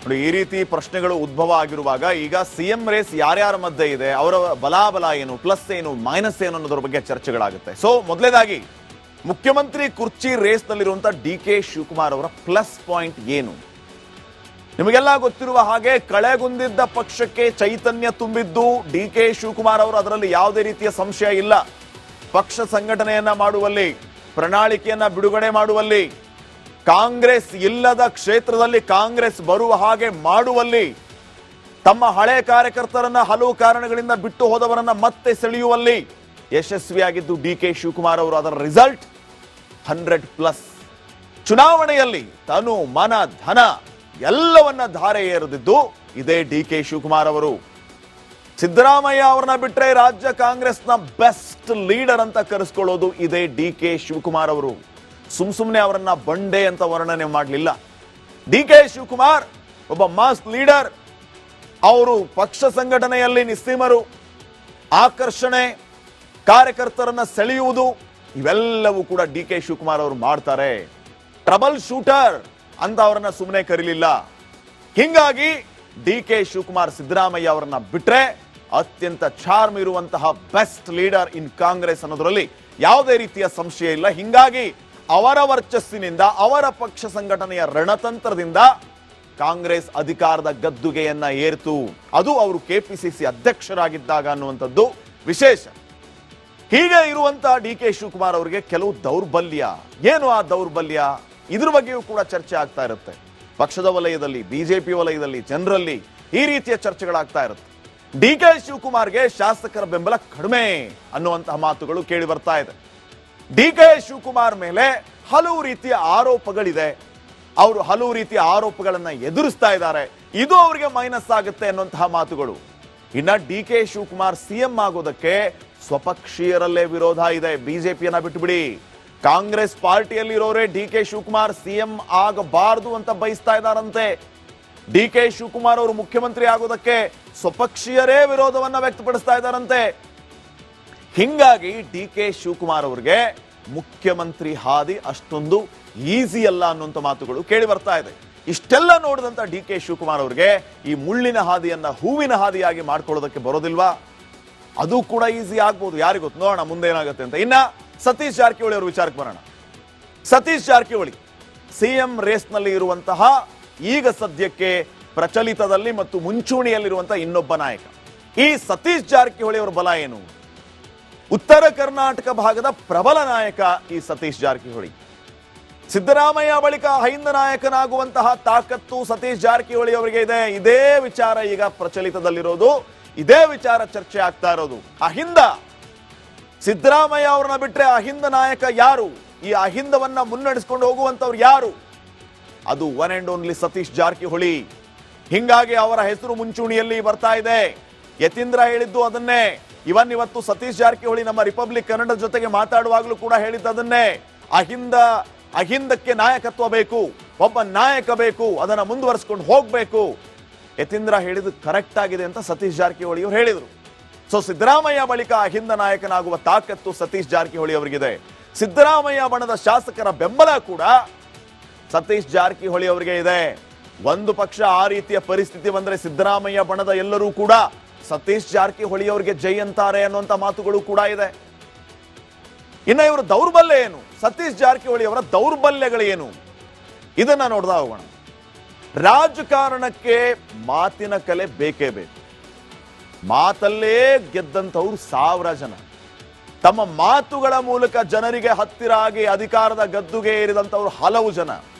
ನೋಡಿ, ಈ ರೀತಿ ಪ್ರಶ್ನೆಗಳು ಉದ್ಭವ ಆಗಿರುವಾಗ ಈಗ ಸಿಎಂ ರೇಸ್ ಯಾರ್ಯಾರ ಮಧ್ಯೆ ಇದೆ, ಅವರ ಬಲಾಬಲ ಏನು, ಪ್ಲಸ್ ಏನು, ಮೈನಸ್ ಏನು ಅನ್ನೋದ್ರ ಬಗ್ಗೆ ಚರ್ಚೆಗಳಾಗುತ್ತೆ. ಸೊ ಮೊದಲೇದಾಗಿ ಮುಖ್ಯಮಂತ್ರಿ ಕುರ್ಚಿ ರೇಸ್ ನಲ್ಲಿರುವಂತಹ ಡಿ.ಕೆ. ಶಿವಕುಮಾರ್ ಅವರ ಪ್ಲಸ್ ಪಾಯಿಂಟ್ ಏನು? ನಿಮಗೆಲ್ಲ ಗೊತ್ತಿರುವ ಹಾಗೆ ಕಳೆಗುಂದಿದ್ದ ಪಕ್ಷಕ್ಕೆ ಚೈತನ್ಯ ತುಂಬಿದ್ದು ಡಿ.ಕೆ. ಶಿವಕುಮಾರ್ ಅವರು, ಅದರಲ್ಲಿ ಯಾವುದೇ ರೀತಿಯ ಸಂಶಯ ಇಲ್ಲ. ಪಕ್ಷ ಸಂಘಟನೆಯನ್ನ ಮಾಡುವಲ್ಲಿ, ಪ್ರಣಾಳಿಕೆಯನ್ನ ಬಿಡುಗಡೆ ಮಾಡುವಲ್ಲಿ, ಕಾಂಗ್ರೆಸ್ ಇಲ್ಲದ ಕ್ಷೇತ್ರದಲ್ಲಿ ಕಾಂಗ್ರೆಸ್ ಬರುವ ಹಾಗೆ ಮಾಡುವಲ್ಲಿ, ತಮ್ಮ ಹಳೆ ಕಾರ್ಯಕರ್ತರನ್ನ ಹಲವು ಕಾರಣಗಳಿಂದ ಬಿಟ್ಟು ಹೋದವರನ್ನ ಮತ್ತೆ ಸೆಳೆಯುವಲ್ಲಿ ಯಶಸ್ವಿಯಾಗಿದ್ದು ಡಿ.ಕೆ. ಶಿವಕುಮಾರ್ ಅವರು. ಅದರ ರಿಸಲ್ಟ್ 100+. ಚುನಾವಣೆಯಲ್ಲಿ ತನು ಮನ ಧನ ಎಲ್ಲವನ್ನ ಧಾರೆ ಏರಿದಿದ್ದು ಇದೇ ಡಿ.ಕೆ. ಶಿವಕುಮಾರ್ ಅವರು. ಸಿದ್ದರಾಮಯ್ಯ ಅವರನ್ನ ಬಿಟ್ರೆ ರಾಜ್ಯ ಕಾಂಗ್ರೆಸ್ನ ಬೆಸ್ಟ್ ಲೀಡರ್ ಅಂತ ಕರೆಸ್ಕೊಳ್ಳೋದು ಇದೇ ಡಿ.ಕೆ. ಶಿವಕುಮಾರ್ ಅವರು. ಸುಮ್ನೆ ಅವರನ್ನ ಬಂಡೆ ಅಂತ ವರ್ಣನೆ ಮಾಡಲಿಲ್ಲ. ಡಿ.ಕೆ. ಶಿವಕುಮಾರ್ ಒಬ್ಬ ಮಾಸ್ ಲೀಡರ್. ಅವರು ಪಕ್ಷ ಸಂಘಟನೆಯಲ್ಲಿ ನಿಸ್ಸೀಮರು. ಆಕರ್ಷಣೆ, ಕಾರ್ಯಕರ್ತರನ್ನ ಸೆಳೆಯುವುದು ಇವೆಲ್ಲವೂ ಕೂಡ ಡಿ.ಕೆ. ಶಿವಕುಮಾರ್ ಅವರು ಮಾಡ್ತಾರೆ. ಟ್ರಬಲ್ ಶೂಟರ್ ಅಂತ ಅವರನ್ನ ಸುಮ್ಮನೆ ಕರೀಲಿಲ್ಲ. ಹಿಂಗಾಗಿ ಡಿ.ಕೆ. ಶಿವಕುಮಾರ್ ಸಿದ್ದರಾಮಯ್ಯ ಅವರನ್ನ ಬಿಟ್ರೆ ಅತ್ಯಂತ ಚಾರ್ಮ್ ಇರುವಂತಹ ಬೆಸ್ಟ್ ಲೀಡರ್ ಇನ್ ಕಾಂಗ್ರೆಸ್ ಅನ್ನೋದ್ರಲ್ಲಿ ಯಾವುದೇ ರೀತಿಯ ಸಂಶಯ ಇಲ್ಲ. ಹಿಂಗಾಗಿ ಅವರ ವರ್ಚಸ್ಸಿನಿಂದ, ಅವರ ಪಕ್ಷ ಸಂಘಟನೆಯ ರಣತಂತ್ರದಿಂದ ಕಾಂಗ್ರೆಸ್ ಅಧಿಕಾರದ ಗದ್ದುಗೆಯನ್ನ ಏರ್ತು. ಅದು ಅವರು ಕೆಪಿಸಿಸಿ ಅಧ್ಯಕ್ಷರಾಗಿದ್ದಾಗ ಅನ್ನುವಂಥದ್ದು ವಿಶೇಷ. ಹೀಗೆ ಇರುವಂತಹ ಡಿ.ಕೆ. ಶಿವಕುಮಾರ್ ಅವರಿಗೆ ಕೆಲವು ದೌರ್ಬಲ್ಯ. ಏನು ಆ ದೌರ್ಬಲ್ಯ? ಇದ್ರ ಬಗ್ಗೆಯೂ ಕೂಡ ಚರ್ಚೆ ಆಗ್ತಾ ಇರುತ್ತೆ. ಪಕ್ಷದ ವಲಯದಲ್ಲಿ, ಬಿಜೆಪಿ ವಲಯದಲ್ಲಿ, ಜನರಲ್ಲಿ ಈ ರೀತಿಯ ಚರ್ಚೆಗಳಾಗ್ತಾ ಇರುತ್ತೆ. ಡಿ.ಕೆ. ಶಿವಕುಮಾರ್ಗೆ ಶಾಸಕರ ಬೆಂಬಲ ಕಡಿಮೆ ಅನ್ನುವಂತಹ ಮಾತುಗಳು ಕೇಳಿ ಬರ್ತಾ ಇದೆ. ಡಿ.ಕೆ. ಶಿವಕುಮಾರ್ ಮೇಲೆ ಹಲವು ರೀತಿಯ ಆರೋಪಗಳಿದೆ. ಅವರು ಹಲವು ರೀತಿಯ ಆರೋಪಗಳನ್ನ ಎದುರಿಸ್ತಾ ಇದ್ದಾರೆ. ಇದು ಅವರಿಗೆ ಮೈನಸ್ ಆಗುತ್ತೆ ಅನ್ನುವಂತಹ ಮಾತುಗಳು. ಇನ್ನ ಡಿ.ಕೆ. ಶಿವಕುಮಾರ್ ಸಿಎಂ ಆಗೋದಕ್ಕೆ ಸ್ವಪಕ್ಷೀಯರಲ್ಲೇ ವಿರೋಧ ಇದೆ. ಬಿಜೆಪಿಯನ್ನ ಬಿಟ್ಟುಬಿಡಿ, ಕಾಂಗ್ರೆಸ್ ಪಾರ್ಟಿಯಲ್ಲಿ ಇರೋರೇ ಡಿ.ಕೆ. ಶಿವಕುಮಾರ್ ಸಿಎಂ ಆಗಬಾರದು ಅಂತ ಬಯಸ್ತಾ ಇದ್ದಾರಂತೆ. ಡಿ.ಕೆ. ಶಿವಕುಮಾರ್ ಅವರು ಮುಖ್ಯಮಂತ್ರಿ ಆಗೋದಕ್ಕೆ ಸ್ವಪಕ್ಷೀಯರೇ ವಿರೋಧವನ್ನ ವ್ಯಕ್ತಪಡಿಸ್ತಾ ಇದ್ದಾರಂತೆ. ಹಿಂಗಾಗಿ ಡಿ.ಕೆ. ಶಿವಕುಮಾರ್ ಅವರಿಗೆ ಮುಖ್ಯಮಂತ್ರಿ ಹಾದಿ ಅಷ್ಟೊಂದು ಈಸಿ ಅಲ್ಲ ಅನ್ನುವಂಥ ಮಾತುಗಳು ಕೇಳಿ ಬರ್ತಾ ಇದೆ. ಇಷ್ಟೆಲ್ಲ ನೋಡಿದಂತ ಡಿ.ಕೆ. ಶಿವಕುಮಾರ್ ಅವರಿಗೆ ಈ ಮುಳ್ಳಿನ ಹಾದಿಯನ್ನ ಹೂವಿನ ಹಾದಿಯಾಗಿ ಮಾಡ್ಕೊಳ್ಳೋದಕ್ಕೆ ಬರೋದಿಲ್ವಾ? ಅದು ಕೂಡ ಈಸಿ ಆಗ್ಬೋದು, ಯಾರಿಗೂ ಗೊತ್ತು. ನೋಡೋಣ ಮುಂದೆ ಏನಾಗುತ್ತೆ ಅಂತ. ಇನ್ನ ಸತೀಶ್ ಜಾರಕಿಹೊಳಿ ಅವರ ವಿಚಾರಕ್ಕೆ ಬರೋಣ. ಸತೀಶ್ ಜಾರಕಿಹೊಳಿ ಸಿಎಂ ರೇಸ್ನಲ್ಲಿ ಇರುವಂತಹ, ಈಗ ಸದ್ಯಕ್ಕೆ ಪ್ರಚಲಿತದಲ್ಲಿ ಮತ್ತು ಮುಂಚೂಣಿಯಲ್ಲಿರುವಂತಹ ಇನ್ನೊಬ್ಬ ನಾಯಕ. ಈ ಸತೀಶ್ ಜಾರಕಿಹೊಳಿ ಅವರ ಬಲ ಏನು? ಉತ್ತರ ಕರ್ನಾಟಕ ಭಾಗದ ಪ್ರಬಲ ನಾಯಕ ಈ ಸತೀಶ್ ಜಾರಕಿಹೊಳಿ. ಸಿದ್ದರಾಮಯ್ಯ ಬಳಿಕ ಅಹಿಂದ ನಾಯಕನಾಗುವಂತಹ ತಾಕತ್ತು ಸತೀಶ್ ಜಾರಕಿಹೊಳಿ ಅವರಿಗೆ ಇದೆ. ಇದೇ ವಿಚಾರ ಈಗ ಪ್ರಚಲಿತದಲ್ಲಿರೋದು, ಇದೇ ವಿಚಾರ ಚರ್ಚೆ ಆಗ್ತಾ ಇರೋದು. ಅಹಿಂದ, ಸಿದ್ದರಾಮಯ್ಯ ಅವರನ್ನ ಬಿಟ್ರೆ ಅಹಿಂದ ನಾಯಕ ಯಾರು? ಈ ಅಹಿಂದವನ್ನ ಮುನ್ನಡೆಸಿಕೊಂಡು ಹೋಗುವಂತವ್ರು ಯಾರು? ಅದು one and only Satish Jarkiholi. ಹಿಂಗಾಗಿ ಅವರ ಹೆಸರು ಮುಂಚೂಣಿಯಲ್ಲಿ ಬರ್ತಾ ಇದೆ. ಯತೀಂದ್ರ ಹೇಳಿದ್ದು ಅದನ್ನೇ. ಇವತ್ತು ಸತೀಶ್ ಜಾರಕಿಹೊಳಿ ನಮ್ಮ ರಿಪಬ್ಲಿಕ್ ಕನ್ನಡ ಜೊತೆಗೆ ಮಾತಾಡುವಾಗಲೂ ಕೂಡ ಹೇಳಿದ್ದದನ್ನೇ. ಅಹಿಂದಕ್ಕೆ ನಾಯಕತ್ವ ಬೇಕು, ಒಬ್ಬ ನಾಯಕ ಬೇಕು, ಅದನ್ನ ಮುಂದುವರಿಸಿಕೊಂಡು ಹೋಗ್ಬೇಕು. ಯತೀಂದ್ರ ಹೇಳಿದ್ದು ಕರೆಕ್ಟ್ ಆಗಿದೆ ಅಂತ ಸತೀಶ್ ಜಾರಕಿಹೊಳಿ ಅವರು ಹೇಳಿದರು. ಸೊ ಸಿದ್ದರಾಮಯ್ಯ ಬಳಿಕ ಅಹಿಂದ ನಾಯಕನಾಗುವ ತಾಕತ್ತು ಸತೀಶ್ ಜಾರಕಿಹೊಳಿ ಅವರಿಗಿದೆ. ಸಿದ್ದರಾಮಯ್ಯ ಬಣದ ಶಾಸಕರ ಬೆಂಬಲ ಕೂಡ ಸತೀಶ್ ಜಾರಕಿಹೊಳಿ ಅವರಿಗೆ ಇದೆ. ಒಂದು ಪಕ್ಷ ಆ ರೀತಿಯ ಪರಿಸ್ಥಿತಿ ಬಂದ್ರೆ ಸಿದ್ದರಾಮಯ್ಯ ಬಣದ ಎಲ್ಲರೂ ಕೂಡ ಸತೀಶ್ ಜಾರಕಿಹೊಳಿ ಅವರಿಗೆ ಜೈ ಅಂತಾರೆ ಅನ್ನುವಂತ ಮಾತುಗಳು ಕೂಡ ಇದೆ. ಇನ್ನು ಇವರ ದೌರ್ಬಲ್ಯ ಏನು? ಸತೀಶ್ ಜಾರಕಿಹೊಳಿ ಅವರ ದೌರ್ಬಲ್ಯಗಳೇನು? ಇದನ್ನ ನೋಡ್ತಾ ಹೋಗೋಣ. ರಾಜಕಾರಣಕ್ಕೆ ಮಾತಿನ ಕಲೆ ಬೇಕೇ ಬೇಕು. ಮಾತಲ್ಲೇ ಗೆದ್ದಂಥವ್ರು 1000 ಜನ. ತಮ್ಮ ಮಾತುಗಳ ಮೂಲಕ ಜನರಿಗೆ ಹತ್ತಿರ ಆಗಿ ಅಧಿಕಾರದ ಗದ್ದುಗೆ ಏರಿದಂಥವ್ರು ಹಲವು ಜನ.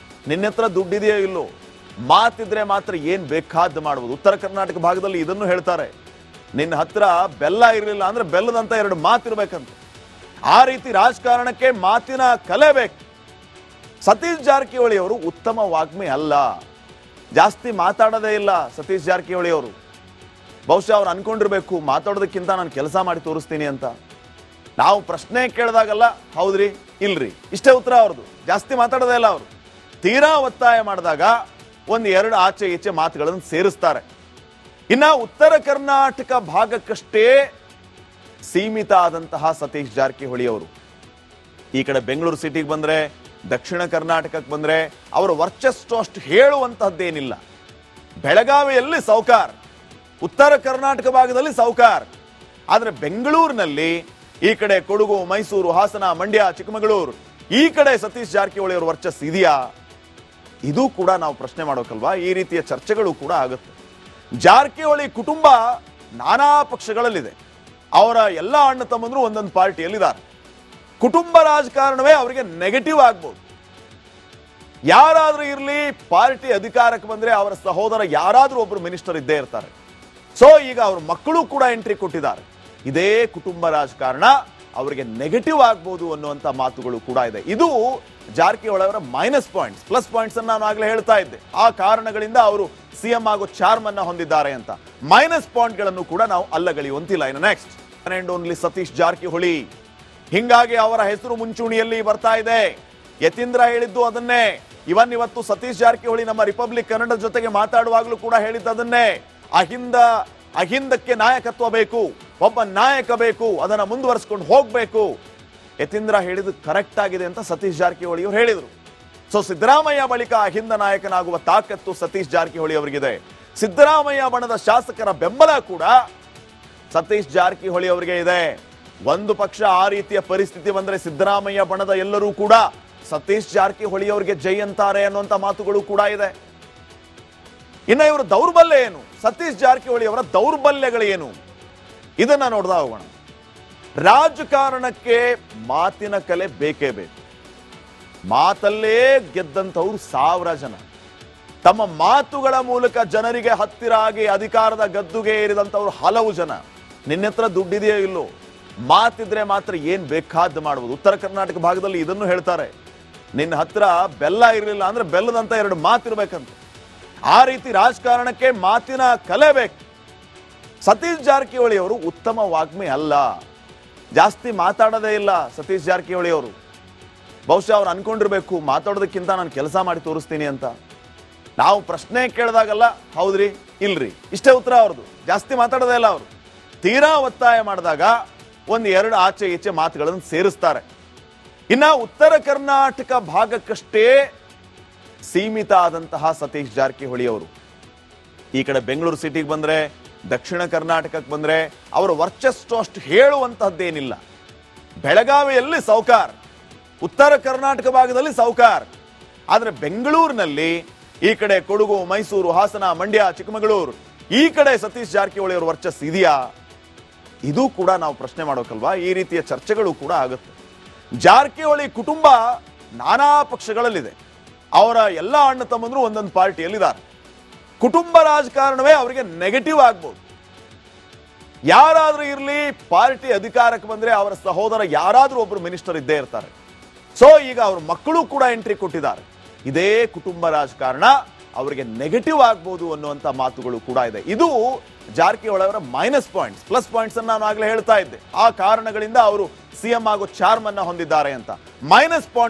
ನಿನ್ನ ಹತ್ರ ದುಡ್ಡಿದೆಯೋ ಇಲ್ಲೋ, ಮಾತಿದ್ರೆ ಮಾತ್ರ ಏನ್ ಬೇಕಾದ್ದು ಮಾಡಬಹುದು. ಉತ್ತರ ಕರ್ನಾಟಕ ಭಾಗದಲ್ಲಿ ಇದನ್ನು ಹೇಳ್ತಾರೆ, ನಿನ್ನ ಹತ್ರ ಬೆಲ್ಲ ಇರಲಿಲ್ಲ ಅಂದ್ರೆ ಬೆಲ್ಲದಂತ 2 ಮಾತಿರ್ಬೇಕಂತ. ಆ ರೀತಿ ರಾಜಕಾರಣಕ್ಕೆ ಮಾತಿನ ಕಲೆ ಬೇಕು. ಸತೀಶ್ ಜಾರಕಿಹೊಳಿ ಅವರು ಉತ್ತಮ ವಾಗ್ಮಿ ಅಲ್ಲ, ಜಾಸ್ತಿ ಮಾತಾಡೋದೇ ಇಲ್ಲ ಸತೀಶ್ ಜಾರಕಿಹೊಳಿ ಅವರು. ಬಹುಶಃ ಅವ್ರು ಅನ್ಕೊಂಡಿರ್ಬೇಕು ಮಾತಾಡೋದಕ್ಕಿಂತ ನಾನು ಕೆಲಸ ಮಾಡಿ ತೋರಿಸ್ತೀನಿ ಅಂತ. ನಾವು ಪ್ರಶ್ನೆ ಕೇಳಿದಾಗಲ್ಲ ಹೌದ್ರಿ ಇಲ್ರಿ ಇಷ್ಟೇ ಉತ್ತರ ಅವ್ರದ್ದು. ಜಾಸ್ತಿ ಮಾತಾಡೋದೇ ಇಲ್ಲ ಅವರು. ತೀರಾ ಒತ್ತಾಯ ಮಾಡಿದಾಗ 1-2 ಆಚೆ ಈಚೆ ಮಾತುಗಳನ್ನು ಸೇರಿಸ್ತಾರೆ. ಇನ್ನ ಉತ್ತರ ಕರ್ನಾಟಕ ಭಾಗಕ್ಕಷ್ಟೇ ಸೀಮಿತ ಆದಂತಹ ಸತೀಶ್ ಜಾರಕಿಹೊಳಿ ಅವರು ಈ ಕಡೆ ಬೆಂಗಳೂರು ಸಿಟಿಗೆ ಬಂದ್ರೆ, ದಕ್ಷಿಣ ಕರ್ನಾಟಕಕ್ಕೆ ಬಂದ್ರೆ ಅವರ ವರ್ಚಸ್ಸು ಅಷ್ಟು ಹೇಳುವಂತಹದ್ದೇನಿಲ್ಲ. ಬೆಳಗಾವಿಯಲ್ಲಿ ಸೌಕಾರ್, ಉತ್ತರ ಕರ್ನಾಟಕ ಭಾಗದಲ್ಲಿ ಸೌಕಾರ್. ಆದ್ರೆ ಬೆಂಗಳೂರಿನಲ್ಲಿ ಈ ಕಡೆ ಕೊಡಗು, ಮೈಸೂರು, ಹಾಸನ, ಮಂಡ್ಯ, ಚಿಕ್ಕಮಗಳೂರು ಈ ಕಡೆ ಸತೀಶ್ ಜಾರಕಿಹೊಳಿ ಅವರ ವರ್ಚಸ್ ಇದೆಯಾ? ಇದು ಕೂಡ ನಾವು ಪ್ರಶ್ನೆ ಮಾಡೋಕಲ್ವಾ? ಈ ರೀತಿಯ ಚರ್ಚೆಗಳು ಕೂಡ ಆಗುತ್ತೆ. ಜಾರಕಿಹೊಳಿ ಕುಟುಂಬ ನಾನಾ ಪಕ್ಷಗಳಲ್ಲಿದೆ. ಅವರ ಎಲ್ಲ ಅಣ್ಣ ತಮ್ಮಂದ್ರು ಒಂದೊಂದು ಪಾರ್ಟಿಯಲ್ಲಿದ್ದಾರೆ. ಕುಟುಂಬ ರಾಜಕಾರಣವೇ ಅವರಿಗೆ ನೆಗೆಟಿವ್ ಆಗ್ಬೋದು. ಯಾರಾದ್ರೂ ಇರಲಿ, ಪಾರ್ಟಿ ಅಧಿಕಾರಕ್ಕೆ ಬಂದ್ರೆ ಅವರ ಸಹೋದರ ಯಾರಾದ್ರೂ ಒಬ್ರು ಮಿನಿಸ್ಟರ್ ಇದ್ದೇ ಇರ್ತಾರೆ. ಸೊ ಈಗ ಅವ್ರ ಮಕ್ಕಳು ಕೂಡ ಎಂಟ್ರಿ ಕೊಟ್ಟಿದ್ದಾರೆ. ಇದೇ ಕುಟುಂಬ ರಾಜಕಾರಣ ಅವರಿಗೆ ನೆಗೆಟಿವ್ ಆಗ್ಬೋದು ಅನ್ನುವಂತ ಮಾತುಗಳು ಕೂಡ ಇದೆ. ಇದು ಜಾರಕಿಹೊಳಿ ಅವರ ಮೈನಸ್ ಪಾಯಿಂಟ್ಸ್. ಪ್ಲಸ್ ಪಾಯಿಂಟ್ಸ್ ಅನ್ನು ನಾನು ಆಗ್ಲೇ ಹೇಳ್ತಾ ಇದ್ದೆ. ಆ ಕಾರಣಗಳಿಂದ ಅವರು ಸಿಎಂ ಆಗೋ ಚಾರ್ಮ್ ಅನ್ನ ಹೊಂದಿದ್ದಾರೆ ಅಂತ. ಮೈನಸ್ ಪಾಯಿಂಟ್ ಗಳನ್ನು ಕೂಡ ನಾವು ಅಲ್ಲಗಳೆಯುವಂತಿಲ್ಲ. ಇನ್ನು next and only Satish Jarkiholi. ಹಿಂಗಾಗಿ ಅವರ ಹೆಸರು ಮುಂಚೂಣಿಯಲ್ಲಿ ಬರ್ತಾ ಇದೆ. ಯತೀಂದ್ರ ಹೇಳಿದ್ದು ಅದನ್ನೇ. ಇವತ್ತು ಸತೀಶ್ ಜಾರಕಿಹೊಳಿ ನಮ್ಮ ರಿಪಬ್ಲಿಕ್ ಕನ್ನಡ ಜೊತೆಗೆ ಮಾತಾಡುವಾಗಲೂ ಕೂಡ ಹೇಳಿದ್ದದನ್ನೇ. ಅಹಿಂದಕ್ಕೆ ನಾಯಕತ್ವ ಬೇಕು, ಒಬ್ಬ ನಾಯಕ ಬೇಕು, ಅದನ್ನ ಮುಂದುವರಿಸಿಕೊಂಡು ಹೋಗ್ಬೇಕು. ಯತೀಂದ್ರ ಹೇಳಿದ್ದು ಕರೆಕ್ಟ್ ಆಗಿದೆ ಅಂತ ಸತೀಶ್ ಜಾರಕಿಹೊಳಿ ಅವರು ಹೇಳಿದ್ರು. ಸೊ ಸಿದ್ದರಾಮಯ್ಯ ಬಳಿಕ ಅಹಿಂದ ನಾಯಕನಾಗುವ ತಾಕತ್ತು ಸತೀಶ್ ಜಾರಕಿಹೊಳಿ ಅವರಿಗಿದೆ. ಸಿದ್ದರಾಮಯ್ಯ ಬಣದ ಶಾಸಕರ ಬೆಂಬಲ ಕೂಡ ಸತೀಶ್ ಜಾರಕಿಹೊಳಿ ಅವರಿಗೆ ಇದೆ. ಒಂದು ಪಕ್ಷ ಆ ರೀತಿಯ ಪರಿಸ್ಥಿತಿ ಬಂದ್ರೆ ಸಿದ್ದರಾಮಯ್ಯ ಬಣದ ಎಲ್ಲರೂ ಕೂಡ ಸತೀಶ್ ಜಾರಕಿಹೊಳಿ ಅವರಿಗೆ ಜೈ ಅಂತಾರೆ ಅನ್ನುವಂತ ಮಾತುಗಳು ಕೂಡ ಇದೆ. ಇನ್ನು ಇವರ ದೌರ್ಬಲ್ಯ ಏನು? ಸತೀಶ್ ಜಾರಕಿಹೊಳಿ ಅವರ ದೌರ್ಬಲ್ಯಗಳೇನು? ಇದನ್ನ ನೋಡ್ತಾ ಹೋಗೋಣ. ರಾಜಕಾರಣಕ್ಕೆ ಮಾತಿನ ಕಲೆ ಬೇಕೇ ಬೇಕು. ಮಾತಲ್ಲೇ ಗೆದ್ದಂಥವ್ರು 1000 ಜನ. ತಮ್ಮ ಮಾತುಗಳ ಮೂಲಕ ಜನರಿಗೆ ಹತ್ತಿರ ಆಗಿ ಅಧಿಕಾರದ ಗದ್ದುಗೆ ಏರಿದಂಥವ್ರು ಹಲವು ಜನ. ನಿನ್ನ ಹತ್ರ ದುಡ್ಡಿದೆಯೋ ಇಲ್ಲೋ, ಮಾತಿದ್ರೆ ಮಾತ್ರ ಏನ್ ಬೇಕಾದ್ದು ಮಾಡಬಹುದು. ಉತ್ತರ ಕರ್ನಾಟಕ ಭಾಗದಲ್ಲಿ ಇದನ್ನು ಹೇಳ್ತಾರೆ, ನಿನ್ನ ಹತ್ರ ಬೆಲ್ಲ ಇರಲಿಲ್ಲ ಅಂದ್ರೆ ಬೆಲ್ಲದಂತ 2 ಮಾತಿರ್ಬೇಕಂತ. ಆ ರೀತಿ ರಾಜಕಾರಣಕ್ಕೆ ಮಾತಿನ ಕಲೆ ಬೇಕು. ಸತೀಶ್ ಜಾರಕಿಹೊಳಿ ಅವರು ಉತ್ತಮ ವಾಗ್ಮಿ ಅಲ್ಲ. ಜಾಸ್ತಿ ಮಾತಾಡೋದೇ ಇಲ್ಲ ಸತೀಶ್ ಜಾರಕಿಹೊಳಿ ಅವರು. ಬಹುಶಃ ಅವ್ರು ಅನ್ಕೊಂಡಿರ್ಬೇಕು ಮಾತಾಡೋದಕ್ಕಿಂತ ನಾನು ಕೆಲಸ ಮಾಡಿ ತೋರಿಸ್ತೀನಿ ಅಂತ. ನಾವು ಪ್ರಶ್ನೆ ಕೇಳಿದಾಗಲ್ಲ ಹೌದ್ರಿ ಇಲ್ರಿ ಇಷ್ಟೇ ಉತ್ತರ ಅವ್ರದ್ದು. ಜಾಸ್ತಿ ಮಾತಾಡೋದೇ ಇಲ್ಲ ಅವರು. ತೀರಾ ಒತ್ತಾಯ ಮಾಡಿದಾಗ 1-2 ಆಚೆ ಈಚೆ ಮಾತುಗಳನ್ನು ಸೇರಿಸ್ತಾರೆ. ಇನ್ನ ಉತ್ತರ ಕರ್ನಾಟಕ ಭಾಗಕ್ಕಷ್ಟೇ ಸೀಮಿತ ಆದಂತಹ ಸತೀಶ್ ಜಾರಕಿಹೊಳಿ ಅವರು ಈ ಕಡೆ ಬೆಂಗಳೂರು ಸಿಟಿಗೆ ಬಂದ್ರೆ, ದಕ್ಷಿಣ ಕರ್ನಾಟಕಕ್ಕೆ ಬಂದ್ರೆ ಅವರ ವರ್ಚಸ್ಸು ಅಷ್ಟು ಹೇಳುವಂತಹದ್ದೇನಿಲ್ಲ. ಬೆಳಗಾವಿಯಲ್ಲಿ ಸೌಕಾರ್, ಉತ್ತರ ಕರ್ನಾಟಕ ಭಾಗದಲ್ಲಿ ಸೌಕಾರ್. ಆದ್ರೆ ಬೆಂಗಳೂರಿನಲ್ಲಿ ಈ ಕಡೆ ಕೊಡಗು, ಮೈಸೂರು, ಹಾಸನ, ಮಂಡ್ಯ, ಚಿಕ್ಕಮಗಳೂರು ಈ ಕಡೆ ಸತೀಶ್ ಜಾರಕಿಹೊಳಿ ಅವರ ವರ್ಚಸ್ ಇದೆಯಾ? ಇದು ಕೂಡ ನಾವು ಪ್ರಶ್ನೆ ಮಾಡೋಕಲ್ವಾ? ಈ ರೀತಿಯ ಚರ್ಚೆಗಳು ಕೂಡ ಆಗುತ್ತೆ. ಜಾರಕಿಹೊಳಿ ಕುಟುಂಬ ನಾನಾ ಪಕ್ಷಗಳಲ್ಲಿದೆ. ಅವರ ಎಲ್ಲ ಅಣ್ಣ ತಮ್ಮಂದ್ರು ಒಂದೊಂದು ಪಾರ್ಟಿಯಲ್ಲಿದ್ದಾರೆ. ಕುಟುಂಬ ರಾಜಕಾರಣವೇ ಅವರಿಗೆ ನೆಗೆಟಿವ್ ಆಗ್ಬೋದು. ಯಾರಾದ್ರೂ ಇರಲಿ, ಪಾರ್ಟಿ ಅಧಿಕಾರಕ್ಕೆ ಬಂದ್ರೆ ಅವರ ಸಹೋದರ ಯಾರಾದ್ರೂ ಒಬ್ರು ಮಿನಿಸ್ಟರ್ ಇದ್ದೇ ಇರ್ತಾರೆ. ಸೊ ಈಗ ಅವ್ರ ಮಕ್ಕಳು ಕೂಡ ಎಂಟ್ರಿ ಕೊಟ್ಟಿದ್ದಾರೆ. ಇದೇ ಕುಟುಂಬ ರಾಜಕಾರಣ ಅವರಿಗೆ ನೆಗೆಟಿವ್ ಆಗ್ಬೋದು ಅನ್ನುವಂತ ಮಾತುಗಳು ಕೂಡ ಇದೆ. ಇದು ಜಾರಕಿಹೊಳಿ ಅವರ ಮೈನಸ್ ಪಾಯಿಂಟ್ಸ್. ಪ್ಲಸ್ ಪಾಯಿಂಟ್ಸ್ ಅನ್ನು ನಾನು ಆಗ್ಲೇ ಹೇಳ್ತಾ ಇದ್ದೆ. ಆ ಕಾರಣಗಳಿಂದ ಅವರು ಸಿಎಂ ಆಗೋ ಚಾರ್ಮ್ ಅನ್ನ ಹೊಂದಿದ್ದಾರೆ ಅಂತ. Minus point